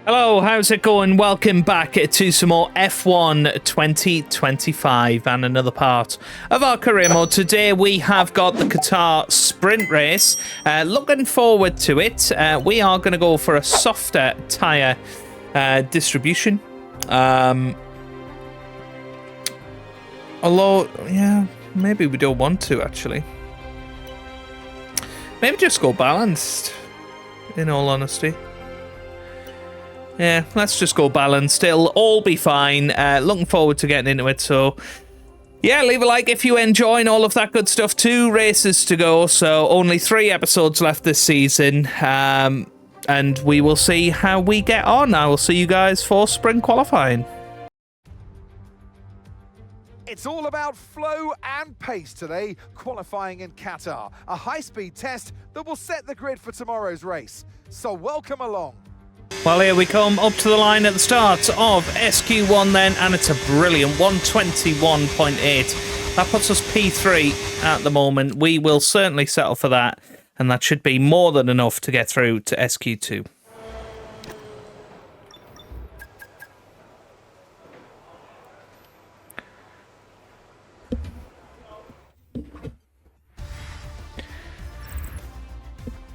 Hello, how's it going? Welcome back to some more F1 2025 and another part of our career mode. Today we have got the Qatar sprint race. Looking forward to it. We are going to go for a softer tyre distribution. Although, yeah, maybe we don't want to actually. Maybe just go balanced, in all honesty. Yeah, let's just go balanced. It'll all be fine. Looking forward to getting into it. So, yeah, leave a like if you enjoy and all of that good stuff. 2 races to go, so only 3 episodes left this season. And we will see how we get on. I will see you guys for sprint qualifying. It's all about flow and pace today, qualifying in Qatar. A high-speed test that will set the grid for tomorrow's race. So welcome along. Well, here we come up to the line at the start of SQ1 then, and it's a brilliant 121.8. That puts us P3 at the moment. We will certainly settle for that, and that should be more than enough to get through to SQ2.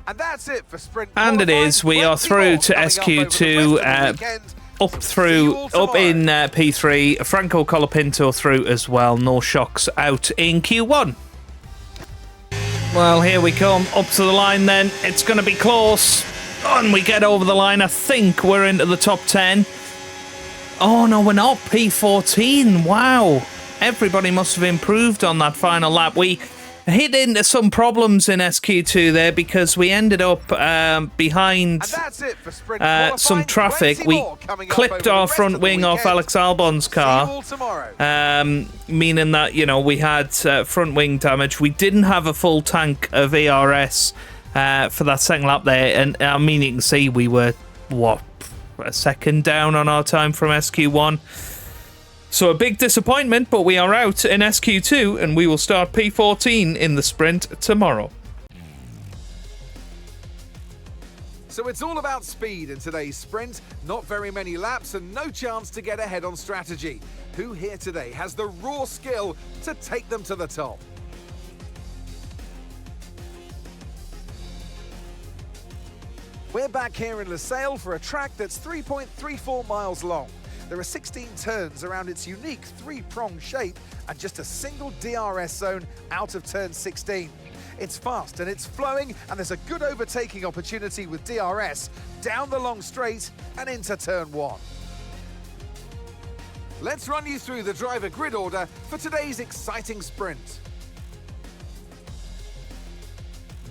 And that's it for sprint. And it is. We are through to SQ2, up in P3. Franco Colapinto through as well. No shocks out in Q1. Well, here we come up to the line then. It's going to be close. And we get over the line. I think we're into the top 10. Oh, no, we're not. P14. Wow. Everybody must have improved on that final lap. We hit into some problems in SQ2 there because we ended up behind some traffic. We clipped our front wing off Alex Albon's car, meaning that, you know, we had front wing damage. We didn't have a full tank of ARS for that second lap there, and I mean, you can see we were, what, a second down on our time from SQ1. So a big disappointment, but we are out in SQ2 and we will start P14 in the sprint tomorrow. So it's all about speed in today's sprint. Not very many laps and no chance to get ahead on strategy. Who here today has the raw skill to take them to the top? We're back here in Losail for a track that's 3.34 miles long. There are 16 turns around its unique 3-prong shape and just a single DRS zone out of turn 16. It's fast and it's flowing, and there's a good overtaking opportunity with DRS down the long straight and into turn 1. Let's run you through the driver grid order for today's exciting sprint.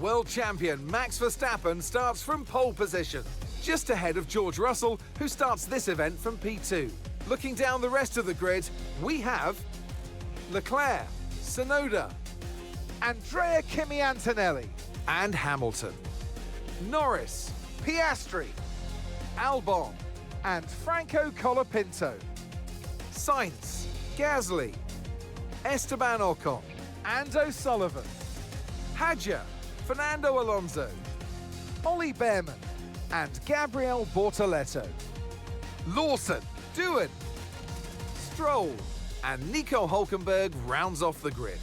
World champion Max Verstappen starts from pole position, just ahead of George Russell, who starts this event from P2. Looking down the rest of the grid, we have Leclerc, Tsunoda, Andrea Kimi Antonelli, and Hamilton, Norris, Piastri, Albon, and Franco Colapinto, Sainz, Gasly, Esteban Ocon, and O'Sullivan, Hadjar, Fernando Alonso, Ollie Behrman, and Gabriel Bortoletto, Lawson, Doohan, Stroll, and Nico Hülkenberg rounds off the grid.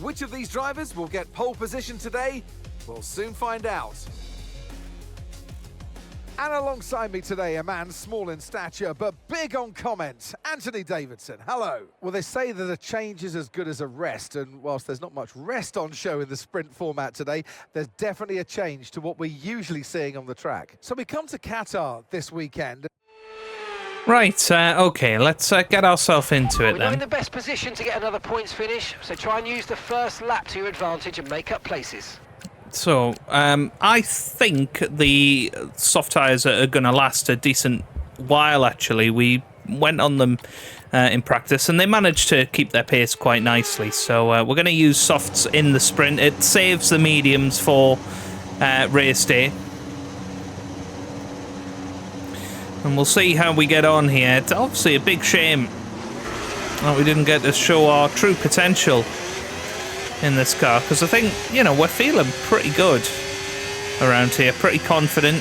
Which of these drivers will get pole position today? We'll soon find out. And alongside me today, a man small in stature but big on comment, Anthony Davidson. Hello. Well, they say that a change is as good as a rest, and whilst there's not much rest on show in the sprint format today, there's definitely a change to what we're usually seeing on the track. So we come to Qatar this weekend. Right, okay, let's get ourselves into it then. We're not in the best position to get another points finish, so try and use the first lap to your advantage and make up places. So, I think the soft tyres are going to last a decent while, actually. We went on them in practice, and they managed to keep their pace quite nicely. So, we're going to use softs in the sprint. It saves the mediums for race day. And we'll see how we get on here. It's obviously a big shame that we didn't get to show our true potential in this car, because I think, you know, we're feeling pretty good around here, pretty confident.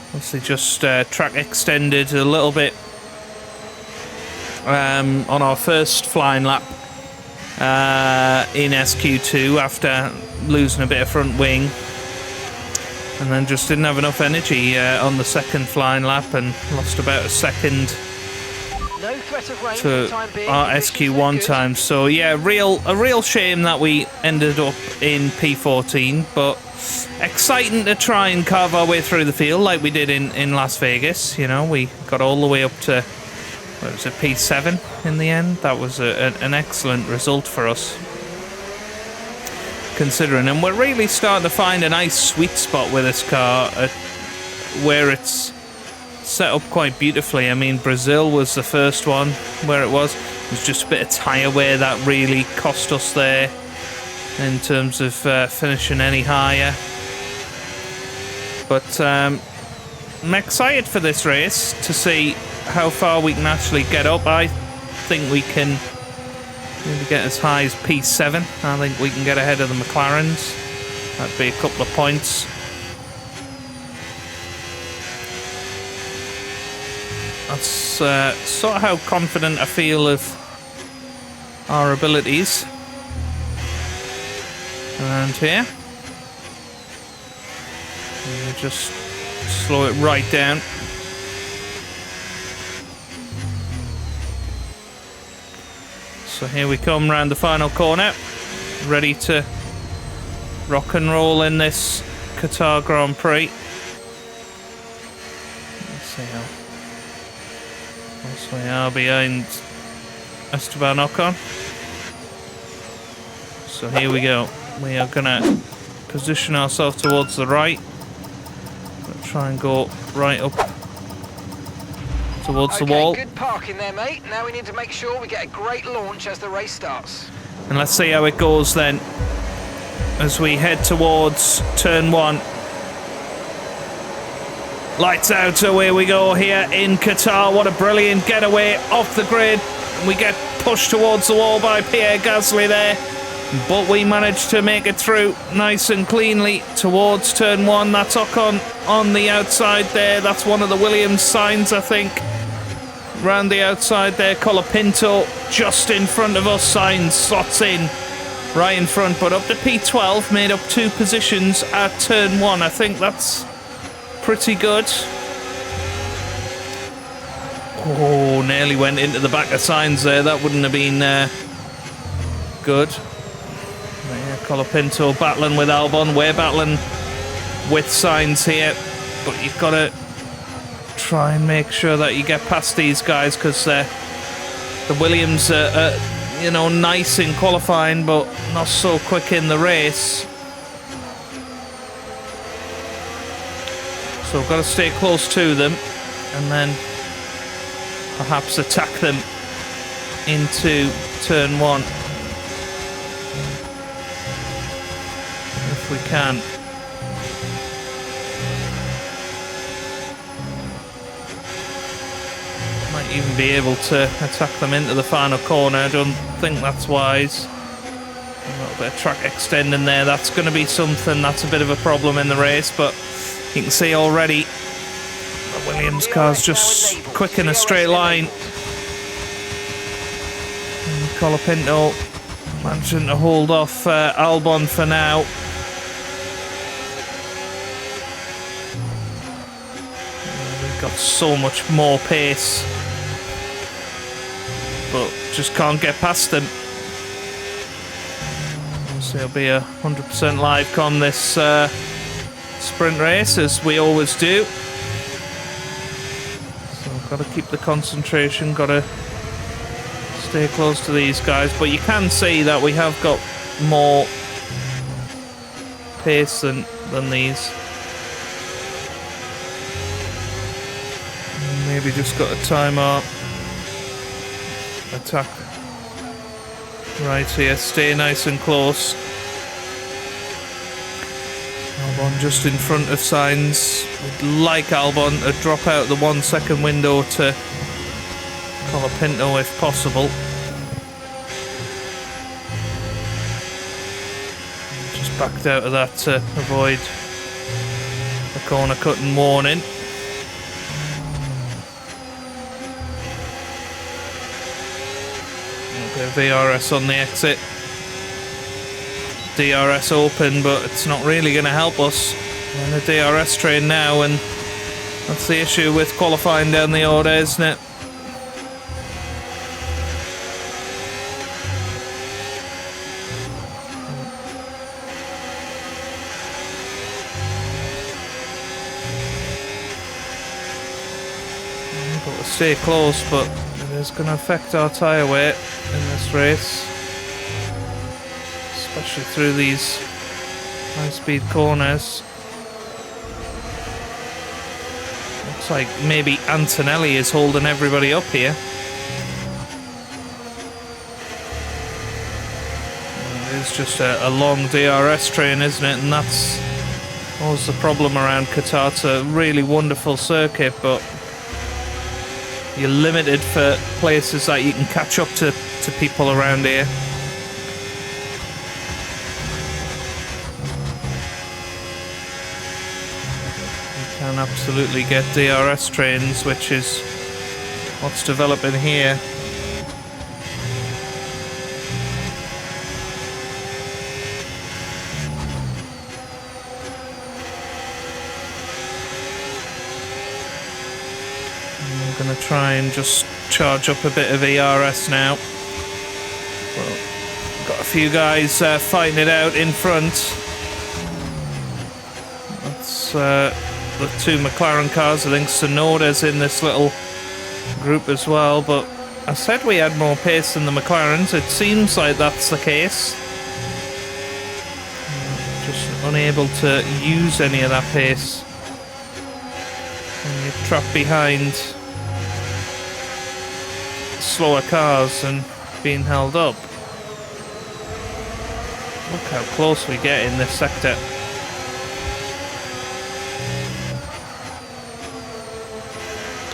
Obviously just track extended a little bit on our first flying lap in SQ2 after losing a bit of front wing, and then just didn't have enough energy on the second flying lap and lost about a second No threat of rain for the to time being. our Conditions look SQ1 good. time. So yeah, a real shame that we ended up in P14, but exciting to try and carve our way through the field like we did in Las Vegas. You know, we got all the way up to, what was it, P7 in the end. That was an excellent result for us, considering, and we're really starting to find a nice sweet spot with this car where it's set up quite beautifully. I mean, Brazil was the first one where it was just a bit of tyre wear that really cost us there in terms of finishing any higher. But I'm excited for this race to see how far we can actually get up. I think we can maybe get as high as P7. I think we can get ahead of the McLarens. That'd be a couple of points. That's sort of how confident I feel of our abilities around here. And we'll just slow it right down. So here we come round the final corner, ready to rock and roll in this Qatar Grand Prix. Let's see how close we are behind Esteban Ocon. So here we go. We are going to position ourselves towards the right. We'll try and go right up towards the wall. Good parking there, mate. Now we need to make sure we get a great launch as the race starts. And let's see how it goes then as we head towards turn 1. Lights out, away we go here in Qatar. What a brilliant getaway off the grid. We get pushed towards the wall by Pierre Gasly there, but we managed to make it through nice and cleanly towards turn 1. That's Ocon on the outside there. That's one of the Williams signs, I think. Round the outside there, Colapinto just in front of us. Signs slots in right in front, but up to P12, made up 2 positions at turn 1. I think that's pretty good. Oh, nearly went into the back of Signs there. That wouldn't have been good. Yeah, Colapinto battling with Albon. We're battling with Signs here, but you've got to try and make sure that you get past these guys, because the Williams are, you know, nice in qualifying, but not so quick in the race. So we've got to stay close to them and then perhaps attack them into turn 1 if we can. Might even be able to attack them into the final corner. I don't think that's wise. A little bit of track extending there. That's going to be something that's a bit of a problem in the race, but you can see already the Williams car's just quick in a straight line. And Colapinto managing to hold off Albon for now. We've got so much more pace, but just can't get past them. So it'll be a 100% live com this sprint race, as we always do. So got to keep the concentration, got to stay close to these guys, but you can see that we have got more pace than these. Maybe just got to time our attack right here, stay nice and close. Albon just in front of Signs. We'd like Albon to drop out the 1 second window to Colapinto if possible. Just backed out of that to avoid the corner cutting warning. VRS on the exit. DRS open, but it's not really going to help us. We're in a DRS train now, and that's the issue with qualifying down the order, isn't it? We've got to stay close, but it is going to affect our tyre weight in this race, especially through these high-speed corners. Looks like maybe Antonelli is holding everybody up here. It is just a long DRS train, isn't it? And that's always the problem around Qatar. It's a really wonderful circuit, but you're limited for places that you can catch up to people around here. You can absolutely get DRS trains, which is what's developing here. I'm going to try and just charge up a bit of ERS now. Well, got a few guys fighting it out in front. That's the two McLaren cars. I think Sonoda's in this little group as well, but I said we had more pace than the McLarens. It seems like that's the case. Just unable to use any of that pace when you're trapped behind slower cars and being held up. Look how close we get in this sector.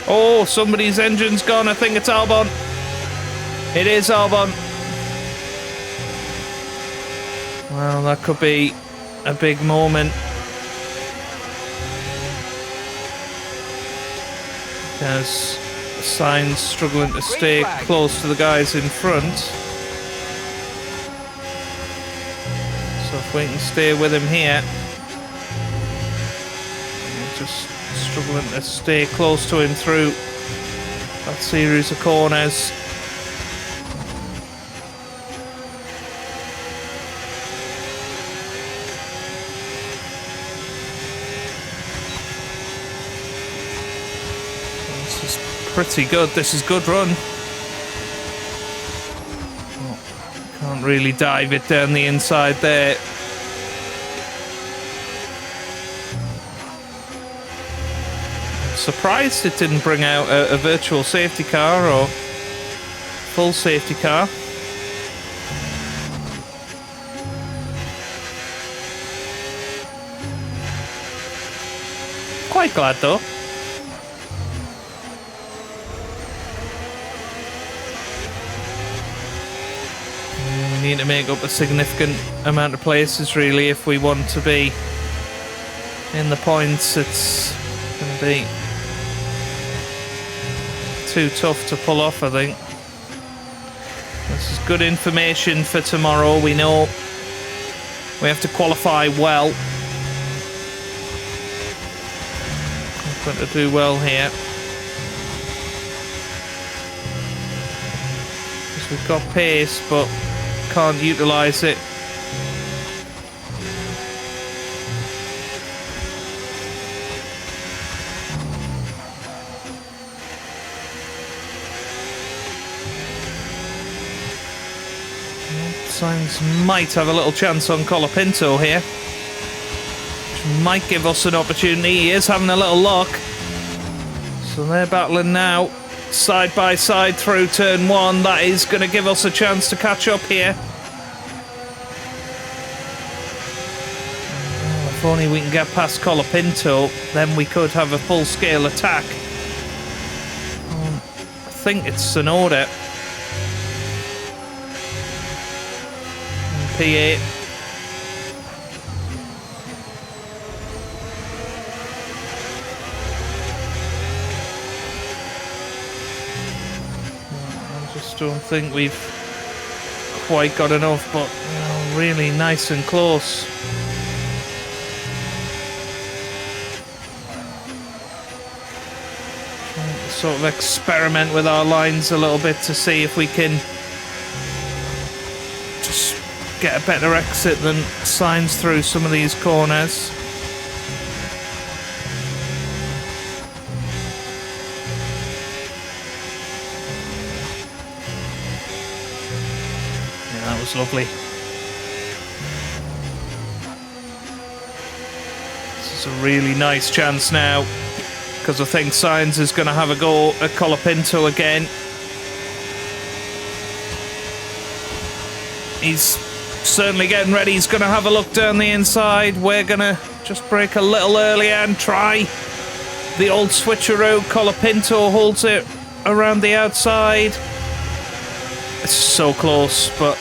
Oh, somebody's engine's gone. I think it's Albon. It is Albon. Well, that could be a big moment. Because Sainz struggling to stay close to the guys in front. So if we can stay with him here. Just struggling to stay close to him through that series of corners. This is pretty good. This is good run. Oh, can't really dive it down the inside there. Surprised it didn't bring out a virtual safety car or full safety car. Quite glad though. We need to make up a significant amount of places really if we want to be in the points. It's going to be too tough to pull off, I think. This is good information for tomorrow. We know we have to qualify well. We're going to do well here. Because we've got pace, but can't utilise it. Sainz might have a little chance on Colapinto here, which might give us an opportunity. He is having a little luck. So they're battling now, side by side through turn one. That is going to give us a chance to catch up here. Well, if only we can get past Colapinto, then we could have a full-scale attack. I think it's Sonoda. P8. I just don't think we've quite got enough, but really nice and close. Sort of experiment with our lines a little bit to see if we can just get a better exit than Sainz through some of these corners. Yeah, that was lovely. This is a really nice chance now, because I think Sainz is going to have a go at Colapinto again. He's certainly getting ready. He's going to have a look down the inside. We're going to just brake a little earlier and try the old switcheroo. Colapinto holds it around the outside. It's so close, but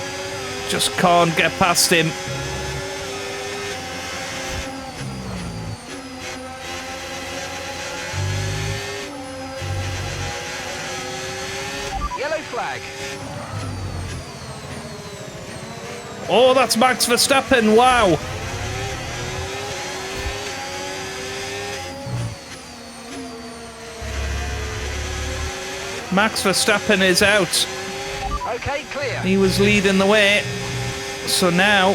just can't get past him. Flag. Oh, that's Max Verstappen. Wow. Max Verstappen is out. Okay, clear. He was leading the way. So now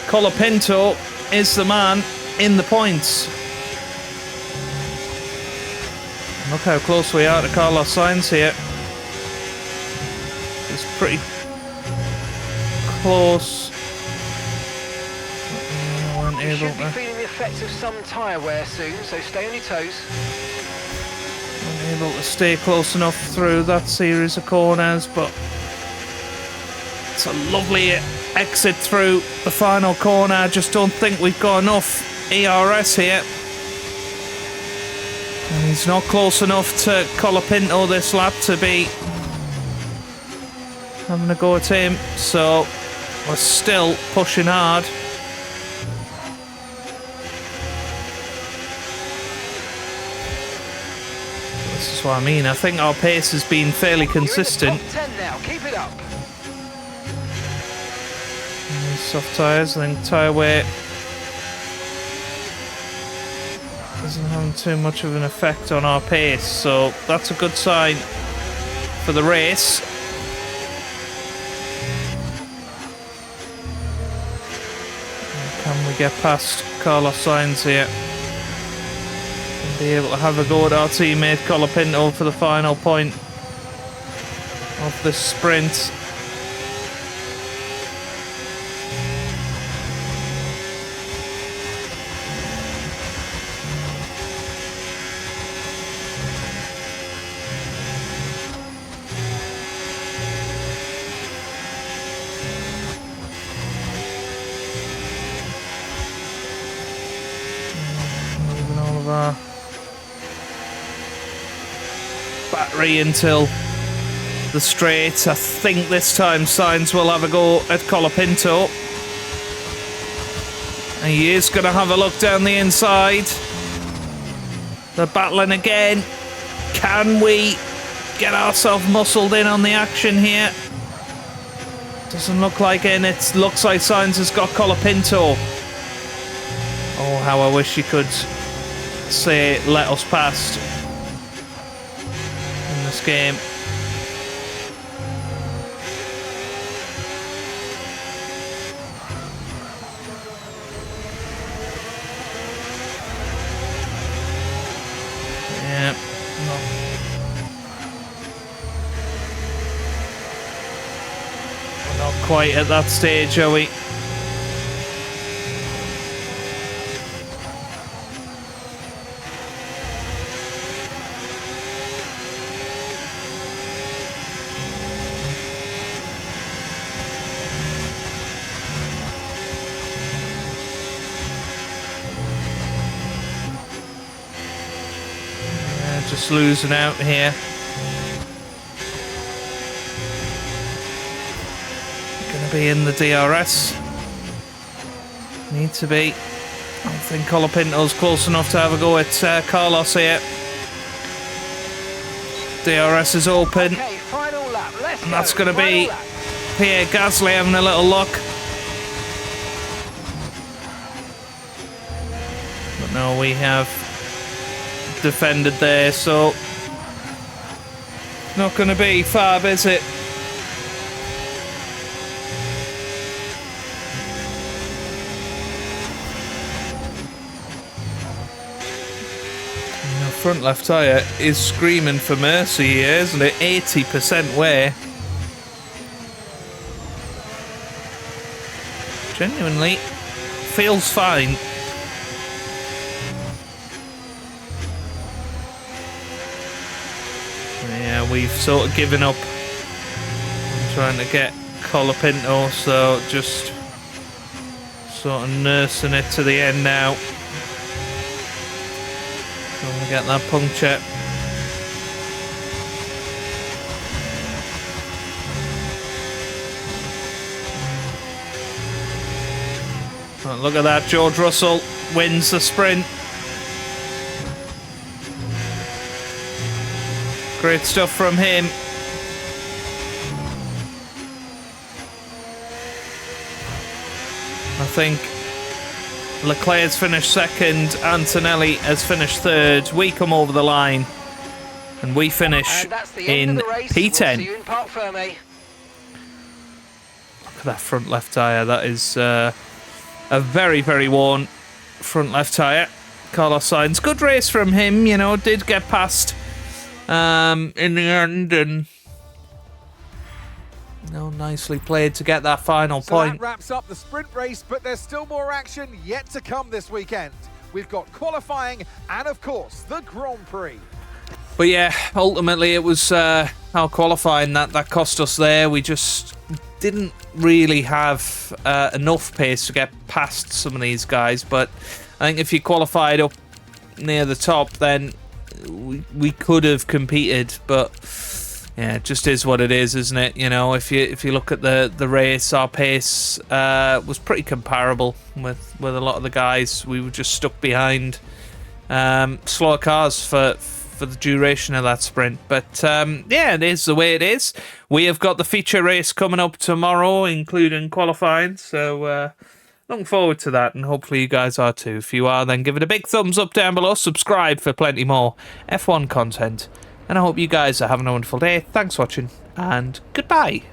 Colapinto is the man in the points. Look how close we are to Carlos Sainz here. It's pretty close. You should be feeling the effects of some tyre wear soon, so stay on your toes. Able to stay close enough through that series of corners, but it's a lovely exit through the final corner. I just don't think we've got enough ERS here. And he's not close enough to Colapinto this lap to be having a go at him, so we're still pushing hard. This is what I mean. I think our pace has been fairly consistent. You're in the top 10 now. Keep it up. And soft tyres, I think tyre wear isn't having too much of an effect on our pace, so that's a good sign for the race. Can we get past Carlos Sainz here and be able to have a go at our teammate Colapinto for the final point of this sprint? Our battery until the straight. I think this time Sainz will have a go at Colapinto. And he is going to have a look down the inside. They're battling again. Can we get ourselves muscled in on the action here? Doesn't look like it. It looks like Sainz has got Colapinto. Oh, how I wish he could say let us past in this game. Yeah, no. We're not quite at that stage, are we? Just losing out here. Gonna be in the DRS. Need to be. I don't think Colapinto's close enough to have a go at Carlos here. DRS is open. Okay, final lap. Less Let's that's go. going to be Final lap. Pierre Gasly having a little look. But no, we have defended there, so not going to be fab, is it? Front left tyre is screaming for mercy here, isn't it? 80% wear. Genuinely feels fine. Yeah, we've sort of given up on trying to get Colapinto, so just sort of nursing it to the end now. Trying to get that puncture. Oh, look at that, George Russell wins the sprint. Great stuff from him. I think Leclerc's finished second, Antonelli has finished third. We come over the line and we finish in P10. We'll see you in Parc Ferme. Look at that front left tyre. That is a very, very worn front left tyre. Carlos Sainz, good race from him, you know, did get past in the end, and nicely played to get that final point. That wraps up the sprint race, but there's still more action yet to come this weekend. We've got qualifying and, of course, the Grand Prix. But yeah, ultimately it was our qualifying that cost us there. We just didn't really have enough pace to get past some of these guys, but I think if you qualified up near the top, then we could have competed, but yeah, it just is what it is, isn't it? You know, if you look at the race, our pace was pretty comparable with a lot of the guys. We were just stuck behind slower cars for the duration of that sprint. But yeah, it is the way it is. We have got the feature race coming up tomorrow, including qualifying, so looking forward to that, and hopefully you guys are too. If you are, then give it a big thumbs up down below, subscribe for plenty more F1 content, and I hope you guys are having a wonderful day. Thanks for watching, and goodbye.